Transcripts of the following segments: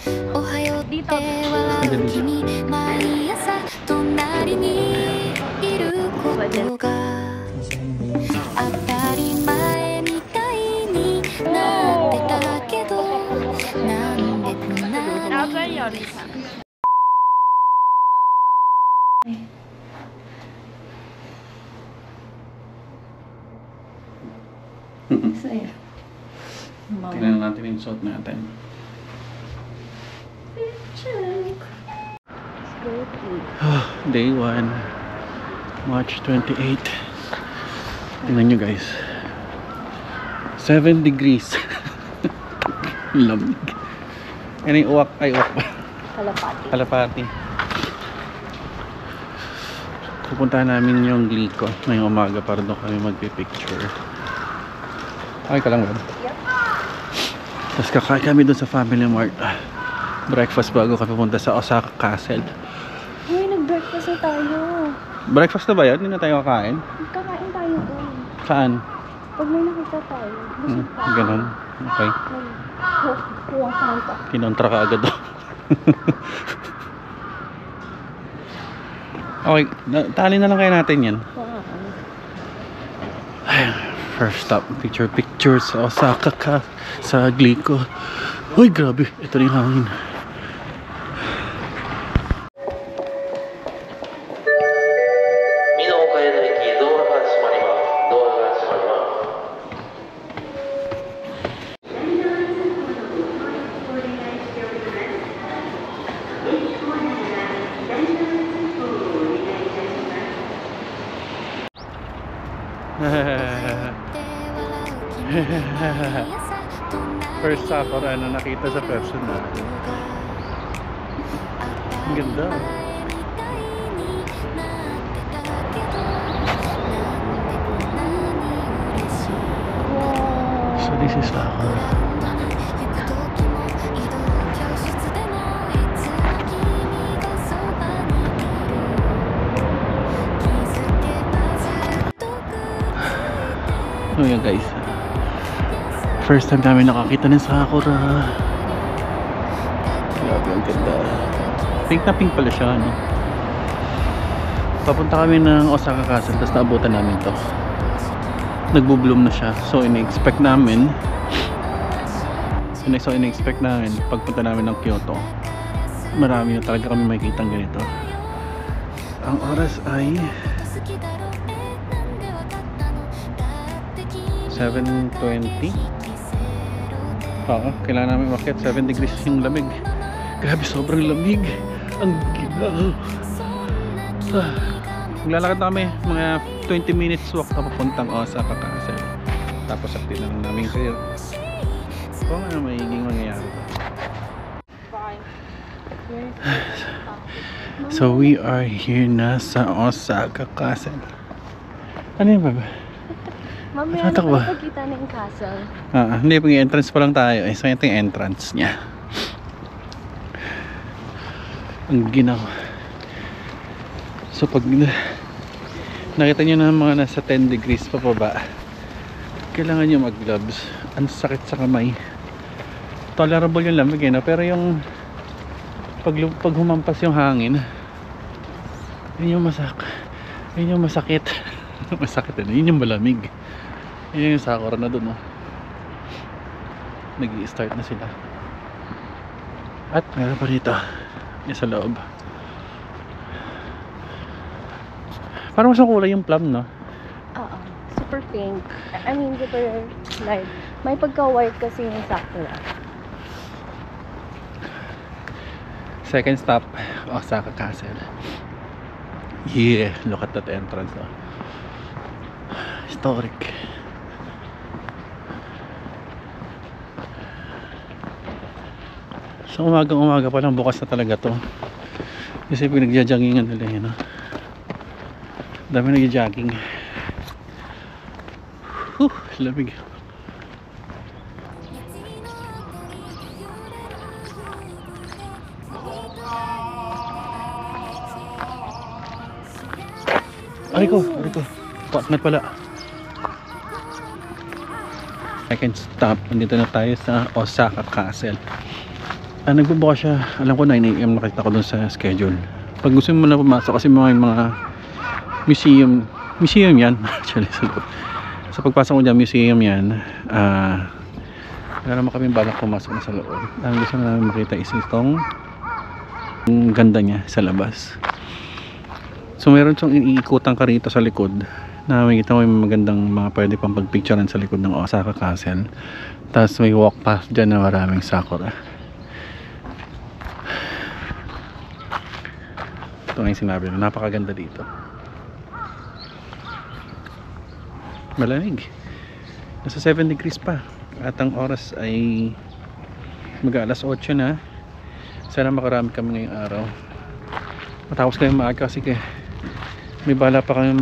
Dito. Tingnan natin yung suot natin. Day 1, March 28. Tingnan nyo guys, 7 degrees. Lamig. Yan yung uwak, ay uwak ba? Kalapati. Kalapati. Pupuntahan namin yung Glico ngayong umaga para doon kami magpipicture. Okay ka lang ba? Yep. Tapos kakain kami doon sa Family Mart. Breakfast bago kami pupunta sa Osaka Castle. Uy, nag-breakfast na tayo. Breakfast na ba yun? Hindi na tayo kakain? Kakain tayo doon. Saan? Pag may nakita tayo. Ganon. Okay. Kuha saan ka. Kinontra ka agad doon. Okay, tali na lang kaya natin yan. First stop, picture sa Osaka ka, sa Glico. Uy, grabe, ito rin hangin. First sakura na nakita sa personal. Ang ganda. So this is sakura. Oh yeah guys, first time namin nakakita ng sakura. Grabe, ang ganda. Pink na pink pala siya, no? Papunta kami ng Osaka Castle, tapos naabutan namin to. Nagbo-bloom na siya. So in-expect namin pagpunta namin ng Kyoto, marami na talaga kami makikitang ganito. Ang oras ay 7:20. Oo, kailangan namin umakyat. 7 degrees yung lamig. Grabe, sobrang lamig. Ang gila. Maglalakad na kami. Mga 20 minutes walk na papuntang Osaka Castle. Tapos sakti na lang namin kayo kung ano magiging mangyayari. So we are here na sa Osaka Castle. Ano yun ba? Mamaya na pagkita na yung castle. Hindi, pag-entrance pa lang tayo. So ito yung entrance niya. Ang ginaw. So pag nakita nyo na mga nasa 10 degrees pa baba, kailangan nyo mag gloves. Ang sakit sa kamay. Tolerable yung lamig, no? Pero yung pag humampas yung hangin, yun yung masakit. Masakit yun. Yun yung malamig. Yun yung sakura na dun, no? Nag-i-start na sila. At meron pa rito yung sa loob. Parang mas makulay yung plum, no? Oo. Super pink. I mean, super light. May pagka-white kasi yung sakura. Second stop, Osaka Castle. Yeah, look at that entrance, no? Historic. So umaga pa lang, bukas na talaga to. Kasi pinagja-joggingan nila yun, no? Dami nagja-jogging. Lamig. Aray ko. Partner pala. Second stop, nandito na tayo sa Osaka Castle. Nagbubukas siya, alam ko 9 AM nakita ko dun sa schedule. Pag gusto mo na pumasok kasi mga museum yan actually. Sa pagpasok mo dyan, museum yan. Wala naman kami balak pumasok na sa loob. Ang gusto na namin makita is itong ganda niya sa labas. So meron siyang iikutan ka rito sa likod na makikita mo yung magandang mga pwede pang pagpicturean sa likod ng Osaka Castle. Tapos may walk path dyan na maraming sakura. Ito nga yung sinabi na napakaganda dito. Malamig. Nasa 7 degrees pa. At ang oras ay mag-alas 8 na. Sana makarami kami ngayong araw. Matapos kami maaga kasi may bala pa kami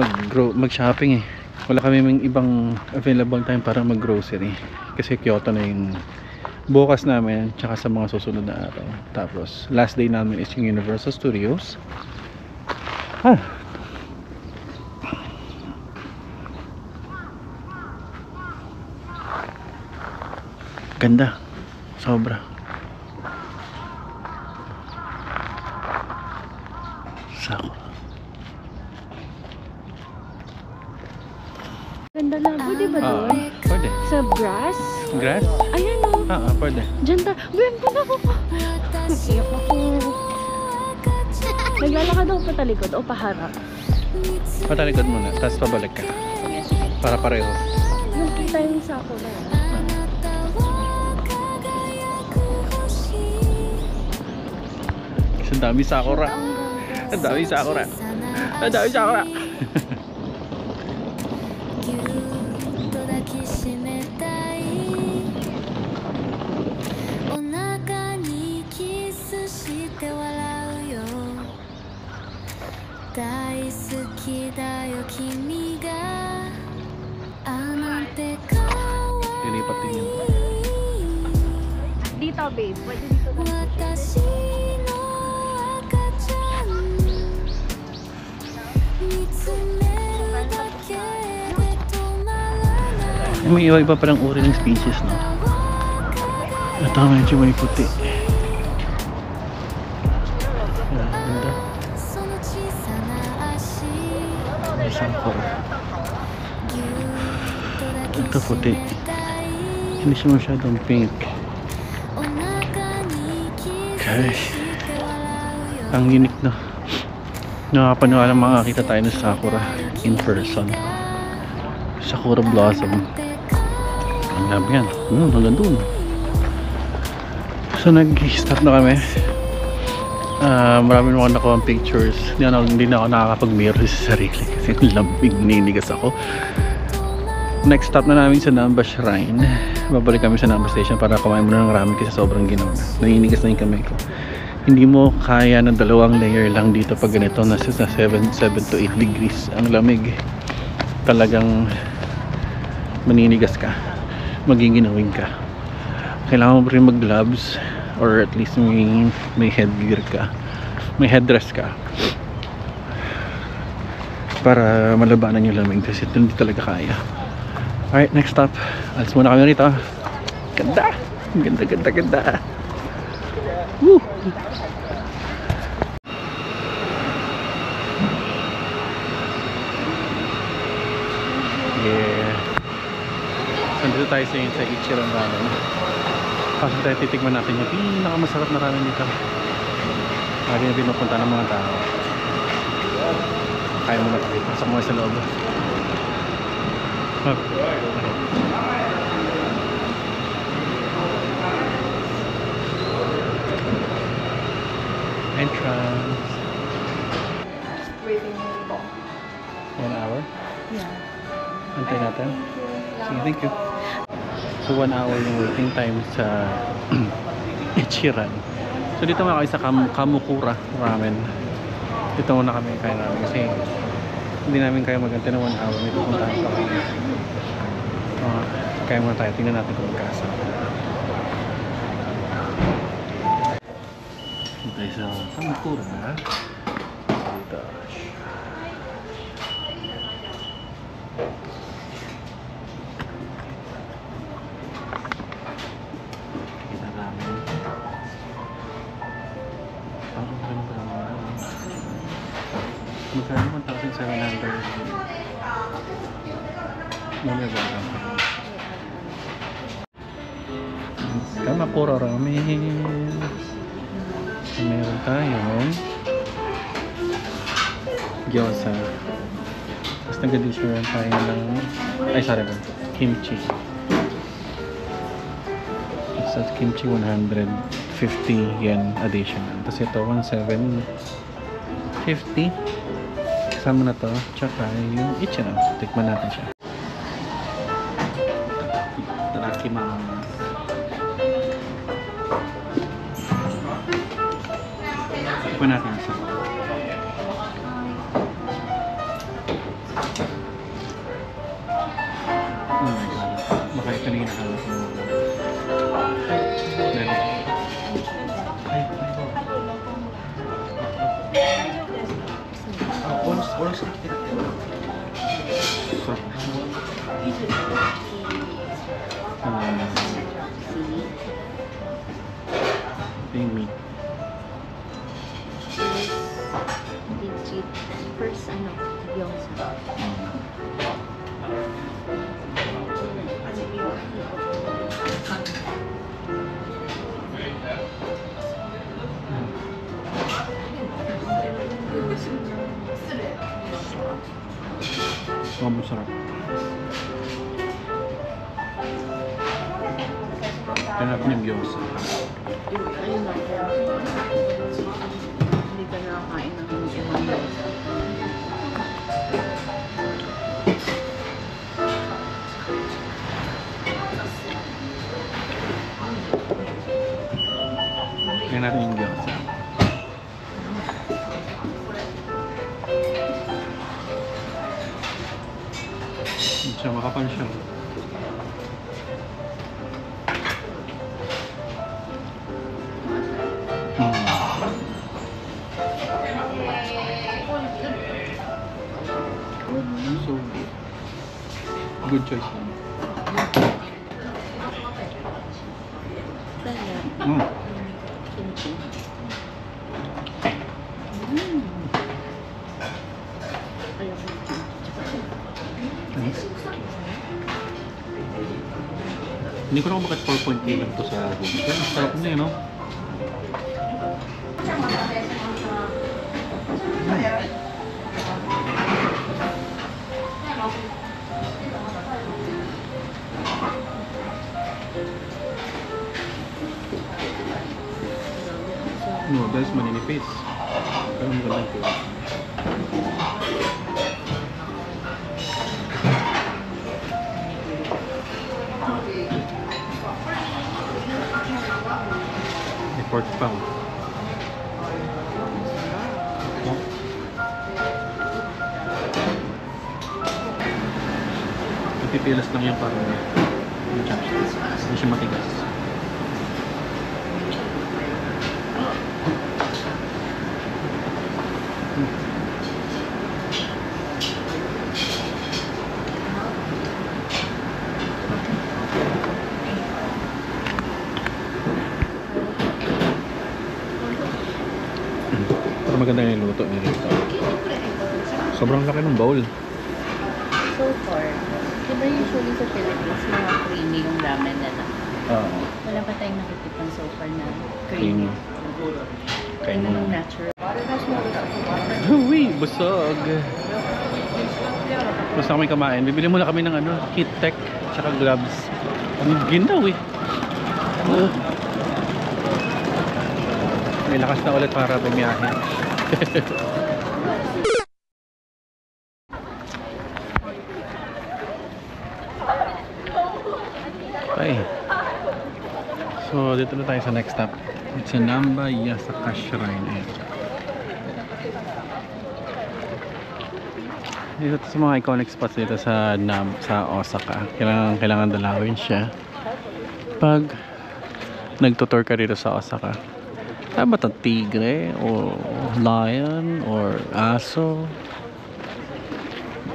mag-shopping eh. Wala kami may ibang available time para mag-grocery. Kasi Kyoto na yung bukas namin tsaka sa mga susunod na araw. Tapos last day namin is yung Universal Studios. Ganda. Sobra. Sako. Ganda lang. Pwede ba doon? Pwede. Sa grass? Grass? Ayan o. Pwede. Diyan ta. Ben, pala ko pa. Iyak ako. Naglalakad ako patalikod o paharap? Patalikod muna, tapos pabalik ka. Para pareho. Yung kita yung sako na. Ang dami sakura. Ang dami sakura. Ang dami sakura. Lilipat din yun. Dito, babe. Pwede dito na. May iba-iba palang uri ng species, no? Ito medyo may puti. Ganda. Isang ko. Ito puti. Hindi siya masyadong pink. Gosh. Ang unique, no? Nakapaniwala makakita tayo ng sakura in person. Sakura blossom. Ang labi yan. Hanggang dun. So nag-stop na kami. Marami naman nakuha ang pictures. Hindi na ako nakakapag-mirror sa sarili kasi lambing, ninigas ako. Next stop na namin sa Namba Shrine. Babalik kami sa Namba Station para kumain muna ng ramen kasi sobrang ginawa. Naninigas na yung kamay ko. Hindi mo kaya ng 2 layer lang dito pag ganito. Nasa 7 to 8 degrees ang lamig. Talagang maninigas ka, magiginawin ka. Kailangan mo rin mag gloves or at least may headgear ka, may headdress ka para malabanan yung lamig kasi hindi talaga kaya. Alright, next stop. Alis muna kami rito. Ganda! Ganda, ganda, ganda! Woo! Yeah. Nandito tayo sa Ichiran Ramen. Kasi tayo titigman natin yung pinakamasarap na ramen dito. Lagi na pinupunta ng mga tao. Kaya mo na tayo. Pasok mo sa loob. Entrance. Waiting mo. 1 hour? Yeah. Antay natin. Sige, thank you. So 1 hour yung waiting time sa Ichiran. So dito muna kami sa Kamukura Ramen. Dito muna kami kain namin kasi hindi namin kaya magantay ng 1 hour. May pupuntahan pa kami. Kaya muna tayo. Tingnan natin kung magkasa. Dito tayo sa Kamukura. Dito. Ang ganda naman. Magkano 1,700? Mamaya ba lang? Kamakura ramen. Meron tayong gyoza. Tapos nag-addition tayo ng kimchi. Sa kimchi 150 yen additional. Tapos ito 1,750. Kasama na to. Tsaka yung ichino. Tikman natin siya. Tarakimasu. Tikman natin isa. Oh my god. Baka ito na hinahanap mo. Meron. Ay, oras na kita. Yung meat. Legit. First, gyoza. Sobrang sarap. Kaya natin yung gyoza. Hindi ka nakakain ng ibang gyoza. Kaya natin yung gyoza. Siya makapal siya. So good choice. Kimchi. Ayaw ko yung kimchi. Hindi ko na kung bakit 4.8 lang to sa Google. Pero sarap na no? Noodles maninipis. Pero magandang kuha. May pork pa. Oh. Pipilas lang yan para yung chopsticks. Hindi siya matigas. Pero maganda yung luto niya dito. Sobrang laki ng bowl. So far, diba usually sa Philippines, mga creamy yung ramen na lang. Oo. Wala pa tayong nakikita so far na Creamy. creamy. Kaya namang natural. Uy, busog. Basta kami kumain. Bibili muna kami ng Kit Tech tsaka gloves. Ang ginaw eh. May lakas na ulit para bumiyahe. Okay. So, dito na tayo sa next stop. It's in Namba Yasaka Shrine. Dito sa mga iconic spots dito sa Osaka. Kailangan dalawin siya pag nagtutour ka dito sa Osaka. Ano ba ito? Tigre? O lion? Or aso?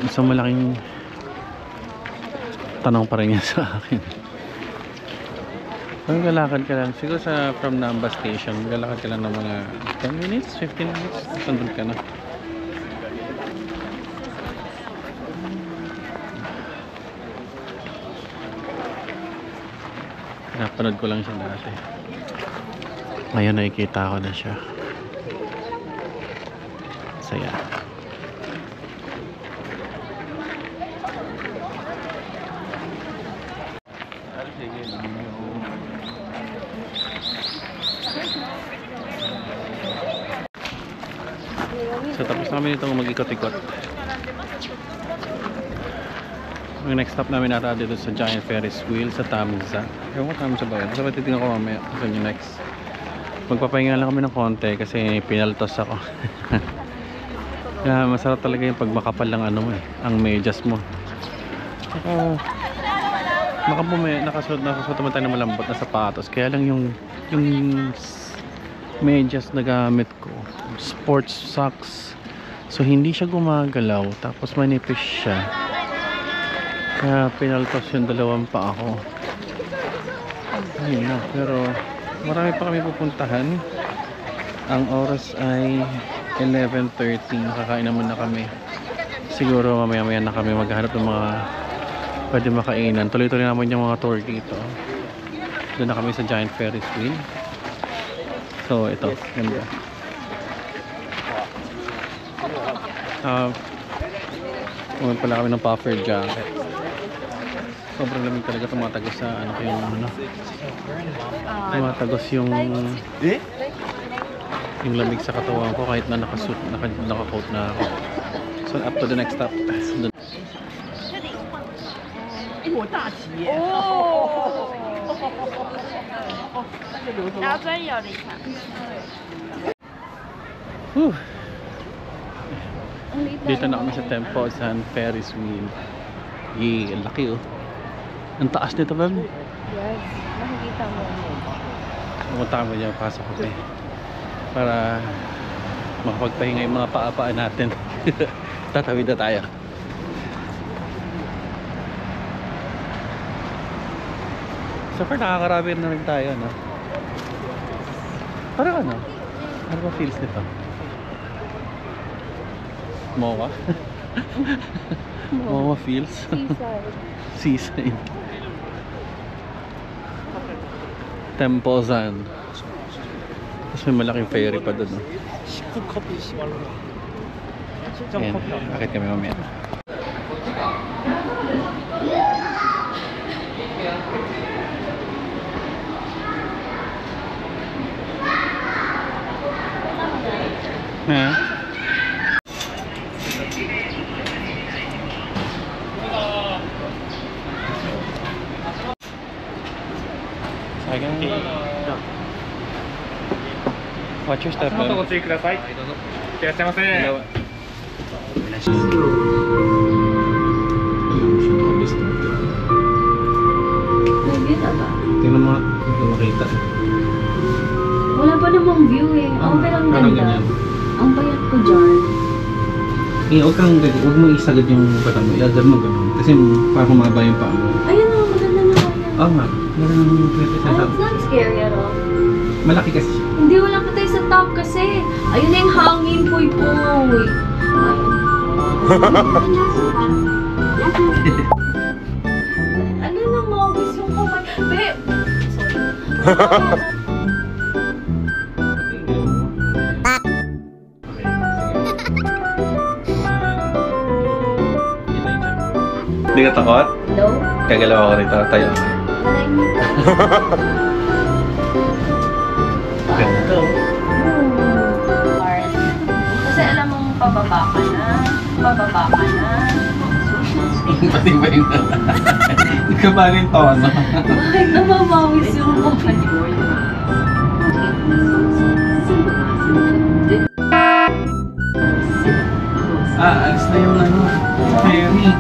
Isang malaking tanong pa rin yan sa akin. Maglalakad ka lang. Siguro sa from Namba Station, maglalakad ka lang ng mga 10 minutes, 15 minutes. Sandun ka na. Napanood ko lang siya dati. Ngayon nakikita ko na siya. Saya. So tapos namin itong mag-ikot-ikot. Yung next stop namin nata dito sa Giant Ferris Wheel sa Tamza. Ewan ko Tamza ba yun? Basta matitignan ko mamaya kung yung next. Magpapahinga lang kami ng konti kasi pinaltos ako. Kaya masarap talaga yung pag makapal lang ano mo eh, ang medyas mo. Nakasuot naman tayo ng malambot na sapatos. Kaya lang yung medyas na gamit ko, sports socks. So hindi siya gumagalaw, tapos manipis siya. Kaya pinaltos yung dalawang pa ako. Ayun na, pero marami pa kami pupuntahan. Ang oras ay 11:30. Kakain naman na kami. Siguro mamaya-maya na kami maghahanap ng mga pwede makainan. Tuloy-tuloy naman yung mga tour dito. Doon na kami sa Giant Ferris Wheel. So ito, ganda. Kumain pala kami ng puffer jacket. Sobrang lamig talaga, tumatagos sa ano ko yung ano. Tumatagos yung lamig sa katawan ko kahit na nakasuit, naka-coat na ako. So up to the next stop. Dito na kami sa Temple San Ferris Wheel. Yay, ang laki oh. Ang taas nito ba? Yes, makikita mo. Pumunta kami dyan, pasok ko para makapagpahinga yung mga paa-paa natin. Tatawid na tayo. So far nakakarami na rin tayo, no? Parang ano? Ano ba feels nito? Mowa? Mowa feels? Seaside. Seaside. Tempozan. Tapos may malaking ferry pa doon, no? Ayan, bakit kami mamaya? Ha? Watch your step. ご注意ください。いらっしゃいませ。 May view na ba? Tingnan mo, hindi makita. Wala pa namang view eh. Ang pero ang Parang ganda. ganyan. Ang bayat ko dyan. Huwag mo isagad yung bata mo. Iagad mo ganun. Kasi parang humaba yung paa mo. Ayun o, maganda na kaya. Oo nga. Meron yung It's not scary at all. malaki kasi. Hindi, wala pa tayo sa top kasi. Ayun na yung hangin, poy-poy. Ano na mawis yung kamay? Babe! Sorry. Hindi ka takot? No? Kagalaw ako rito. Tayo. Malay mo. Ganda. Kasi alam mong pababa ka na. Pababa ka na. Pati ba yun? Hindi ka ba rin tono? Bakit namamawis yung kamay? Alis na yung ano. Ferry.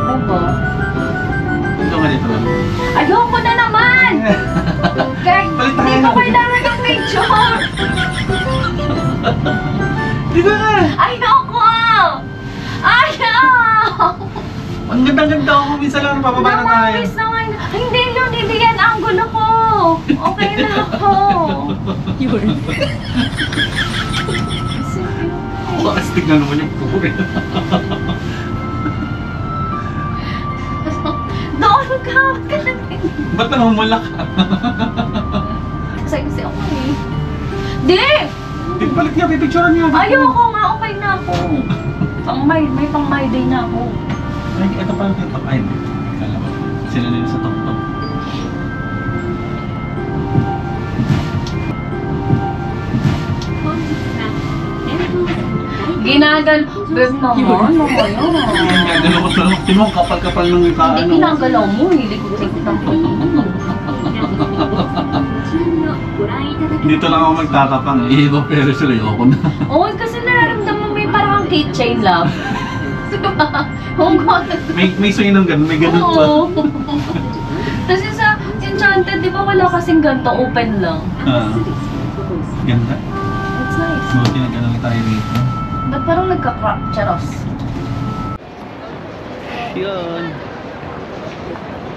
Aba? Ito ka dito lang. Ayoko na naman! Kahit hindi ko kailangan ng picture! Dito na! Ayoko! Ayaw! Ang ganda ganda-ganda ako. Minsan lang pababa na tayo. Namawis na nga. Hindi yun, hindi yan ang gulo ko. Okay na ako. Yun. Astig na naman yung puri. Doon ka. Ba't namumula ka? Kasi ako eh. Di! Di balik niya, pipicturean niya. Ayoko nga, okay na ako. May pang my day na ako. Ay, ito pala yung pang-ay. Kala ko, sila nila sa top-top. Ginagal. Beb naman, ano kayo? Gagalaw ko lang. Timong kapal-kapal ng mukha. Hindi ginagalaw mo, hilikot-likot ang pagkakas. Dito lang ako magtatapang. Iiba pero sila ayoko na. Oo, kasi nararamdaman mo yung parang keychain love. Diba? Oh God. May swing ng ganun, may ganun pa. Oo. Kasi sa Enchanted, di ba wala kasing ganito, open lang. Ganda. It's nice. Buti na ganun tayo dito. Ba't parang nagka-crack? Charos. Yun.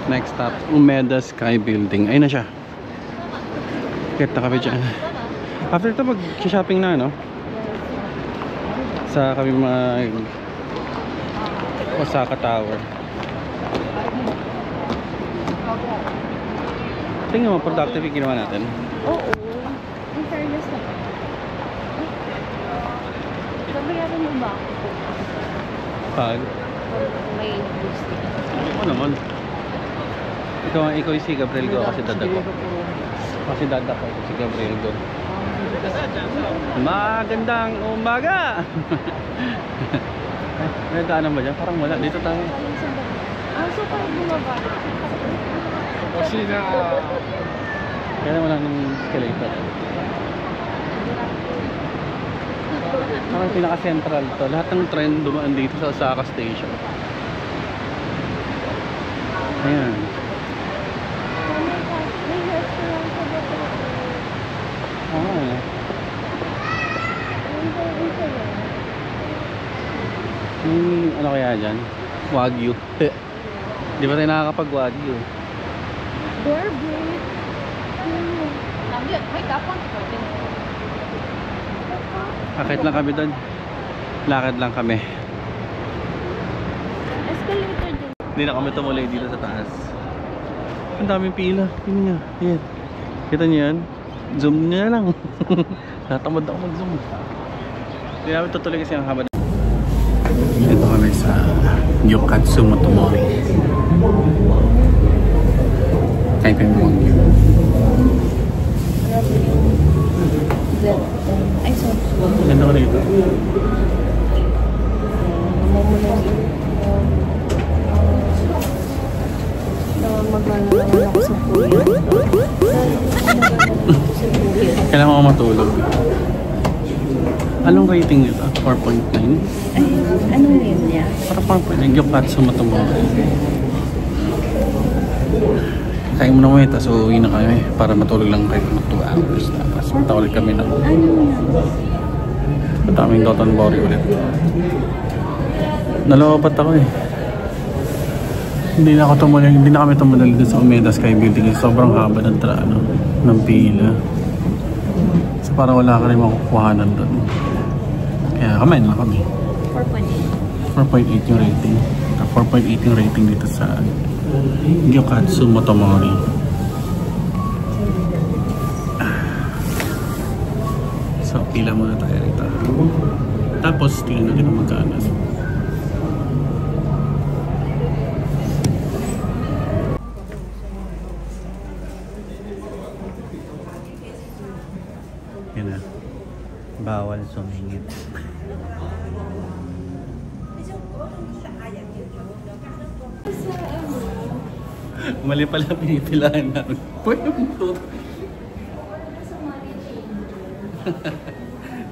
Next stop, Umeda Sky Building. Ayun na siya. Kita kami dyan. After ito, mag-shopping na, no? Sa kami mag Osaka Tower. Tingnan mo, productive yung ginawa natin. Oo. In fairness naman. Babayaran mo ba ako? Pag? May gusto. Ano naman? Ikaw si Gabriel Go kasi dadago. Kasi dadago si Gabriel Go. Magandang umaga! May daanan ba dyan? Parang wala. Dito tayo. So parang bumaba. Kaya wala ng escalator. Parang pinaka-central to. Lahat ng trend dumaan dito sa Osaka Station. Ayan. May restaurant sa dito. Ah. Ano kaya dyan? Wagyu. Di ba tayo nakakapag-Wagyu? Bear Bear. May kapon. Akit lang kami doon. Lakad lang kami. Escalator din. Hindi na kami tumuloy dito sa taas. Ang daming pila. Tingnan niya. Ayan. Kita niyo yan? Zoom niya lang. Natamad ako mag-zoom. Hindi namin tutuloy kasi ang haba. Dito kami sa Gyokatsu Motomori. Kain kami Wagyu. Ay, sorry. Ganda ko dito. Magana naman ako sa puyo. Kailangan ko matulog. Anong rating nito? 4.9? Ay, anong name niya? Parang 4.9. Gyokatsu Motomori. Kain mo na mo ito. So, uwi na kami para matulog lang tayo ng 2 hours. Tapos matawag kami ng mataming Dotonbori ulit. Nalawapat ako eh. Hindi na kami tumuloy dito sa Umeda Sky Building. Sobrang haba ng pila. So parang wala ka rin makukuhanan doon. Kaya kamain lang kami. 4.8. 4.8 yung rating. 4.8 yung rating dito sa Gyokatsu Motomori. So pila muna tayo rito. Tapos tingnan natin ang magkano. Yan na. Bawal sumingit. Mali pala pinipilahan namin. Pwede mo.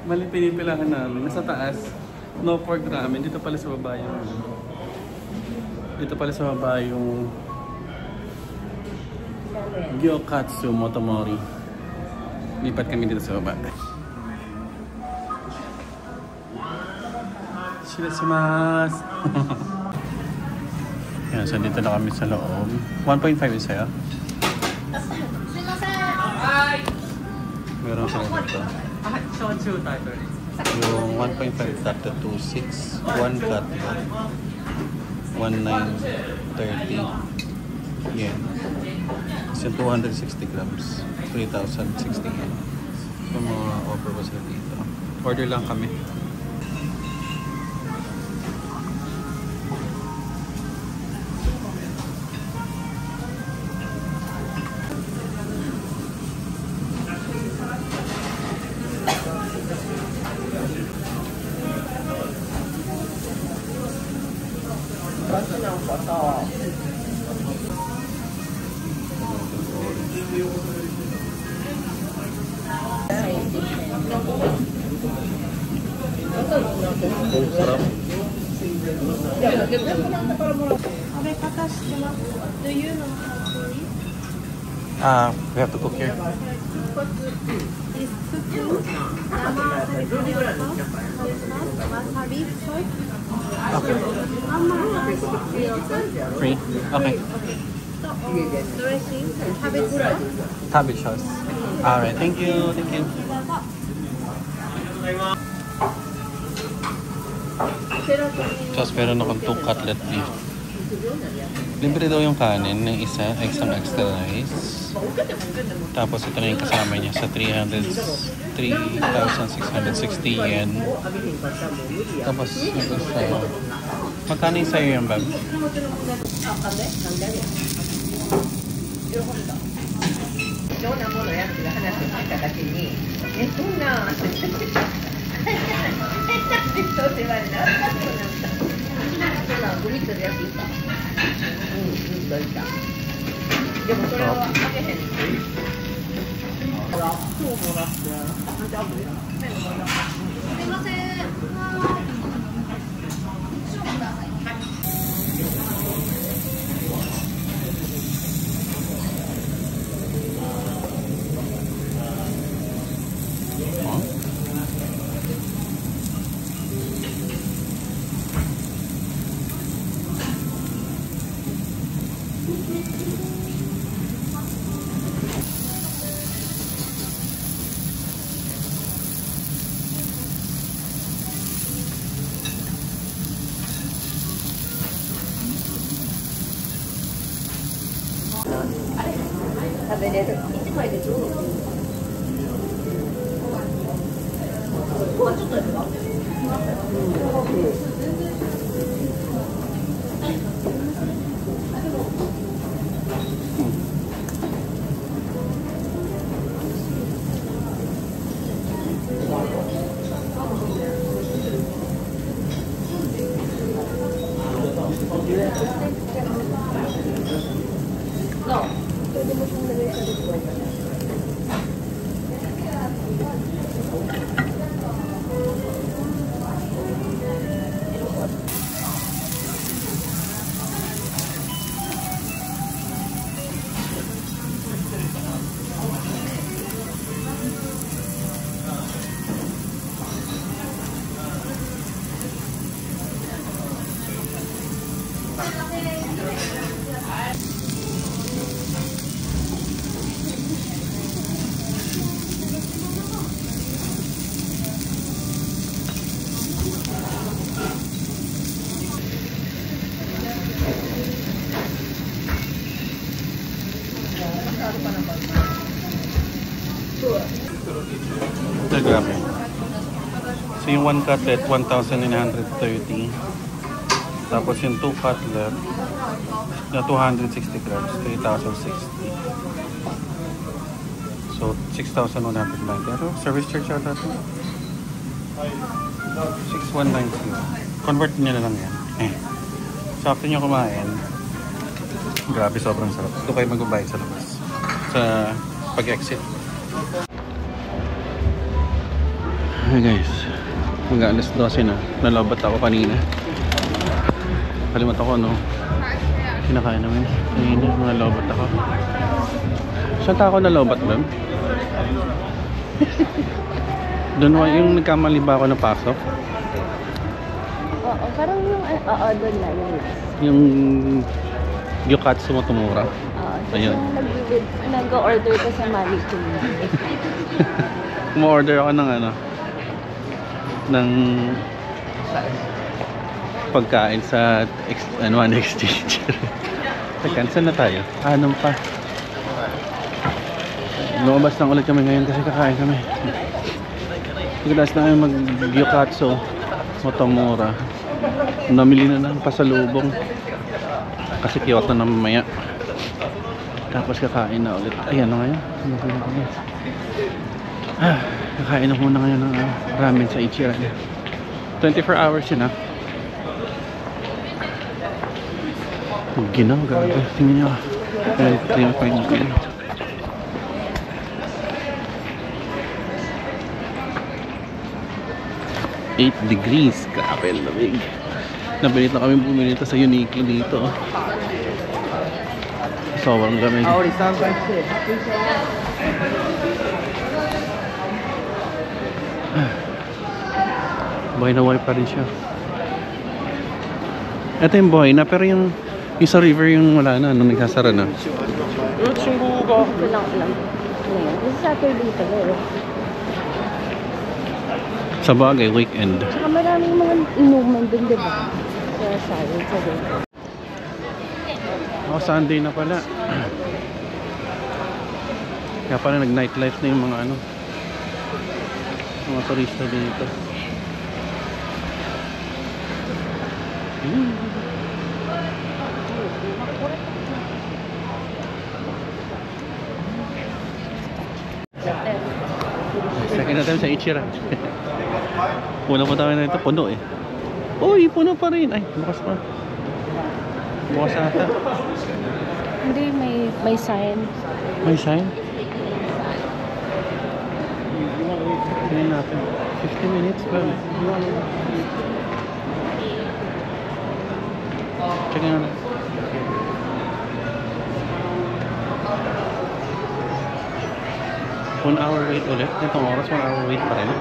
Mali pinipilahan namin. Nasa taas. No pork ramen. Dito pala sa baba yung... Dito pala sa baba yung... Gyokatsu Motomori. Lipat kami dito sa baba. Shirashimasu. Yan, so dito na kami sa loob. 1.5 yung sa'yo? Meron sa dito. Yung 1.5 cut to 2.6. 1 cut to 1,930 yen. Kasi 260 grams. 3,060 yen. So mga offer pa sila dito. Order lang kami. Sarap. Do you know how to eat? We have to cook here. Is cooking wasabi soy? Okay. Free? Okay. Dressing, cabbage sauce. Cabbage sauce. Alright, thank you. Thank you. Tapos meron akong 2 cutlet beef. Libre daw yung kanin ng isang extra rice. Tapos ito na yung kasama niya sa 3,660 yen. Tapos ito sa'yo. Magkano yung sa'yo yung bag? Grabe. So yung 1 cutlet, 1,930. Tapos yung 2 cutlet, na 260 grams, 3,060. So 6,190. Pero service charge ata ito. 6,190. Convert nyo na lang yan. So after nyo kumain, grabe, sobrang sarap. Ito kayo magbabayad sa labas. Sa pag-exit. Hey guys, mag-alas 12 na. Nalobat ako kanina. Kalimutan ko ano kinakain namin. Kanina, nalobat ako. Saan ako nalobat ba? Doon yung nagkamali ba ako na pasok? Oo, parang yung, doon na yung last. Yung Gyokatsu Motomura. Ayun. Ayun. Nag-order ka sa Manipur. Mo-order ako ng ano, ng pagkain sa one exchange. Cancel na tayo. Anong pa? Lumabas lang ulit kami ngayon kasi kakain kami. Pagkatapos na kami mag-gyokatsu Motomura. Namili na ng pasalubong kasi Kyoto na mamaya. Tapos kakain na ulit. Ayan na ngayon. Kakain na muna ngayon ng ramen sa Ichiran. 24 hours yun ha. Ginaw, gabi. Tingnan nyo. Ito yung point ko. 8 degrees. Grabe, lamig. Nabilit na kami bumili sa Uniqlo dito. Sobrang lamig. Buhay na buhay pa rin siya. Ito yung buhay na, pero yung sa river yung wala na, nung nagsasara na. Ito lang alam. This is Saturday pala. Sa bagay, weekend. Tsaka maraming mga inuman dun, di ba? Sa river. Oh, Sunday na pala. Kaya pala nag-nightlife na yung mga ano, mga turista dito. Second na tayo sa Ichiran. Puno po tayo na ito, puno eh. Uy, puno pa rin. Ay, bukas pa. Bukas ata. Hindi, may sign. May sign? Tingnan natin. 50 minutes pa. Check nga na. One hour wait ulit. Itong oras, 1 hour wait pa rin.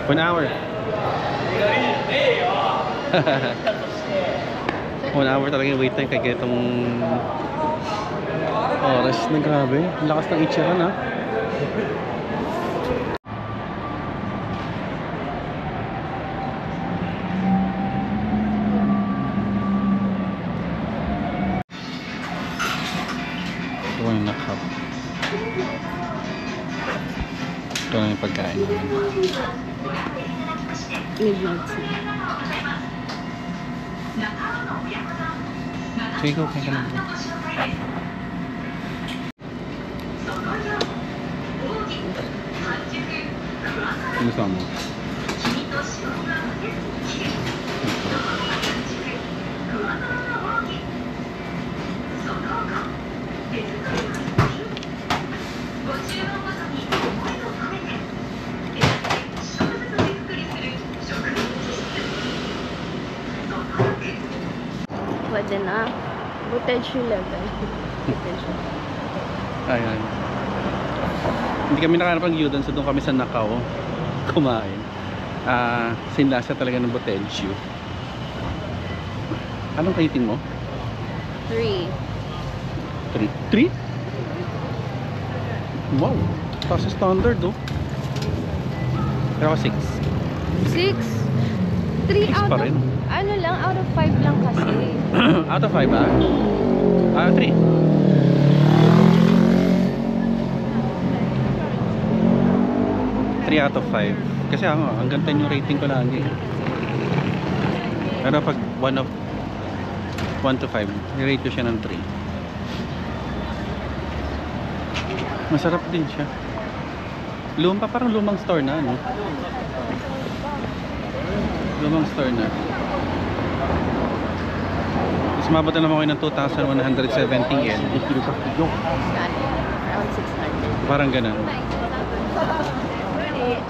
One hour. 1 hour talaga yung wait time kaya itong oras na grabe. Ang lakas ng Ichiran ha. Ito yung nakap. Ito lang yung pagkain namin. Midnight sign. Sige ko, kaya ka lang. Gusto mo? Pwede na. Butage 11. Ayan. Hindi kami nakahanap ng gyudon, so doon kami sa Nakao kumain. Sinlasa talaga ng Botelcio. Anong rating mo? 3. 3? 3? Wow! Taas sa standard oh. Pero ako 6. 6? 3 6 out pa of... rin. Ano lang, out of 5 lang kasi. Out of 5 ah? 3. 3 out of 5. Kasi ang ganda yung rating ko lagi. Pero pag 1 to 5, nirate ko siya ng 3. Masarap din siya. Parang lumang store na, no? Lumang store na. Mas mabot na naman ko ng 2,170 yen. Around 600. Parang ganun.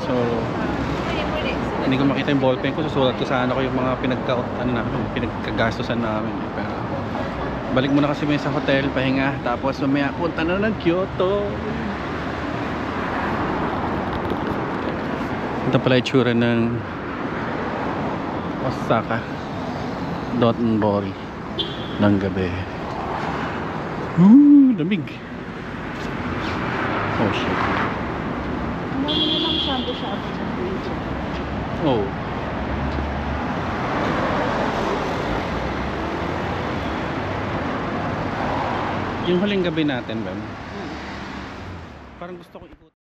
So, hindi ko makita yung ballpen ko. Susulat ko sana ko yung mga pinagkagastosan namin. Pero, balik muna kasi may sa hotel, pahinga. Tapos mamaya punta na ng Kyoto. Ito pala itsura ng Osaka Dotonbori ng gabi. Lamig. Oh shit. Ano na lang shampoo sa fridge. Oh. Yung huling gabi natin, Bam. Parang gusto ko ikot.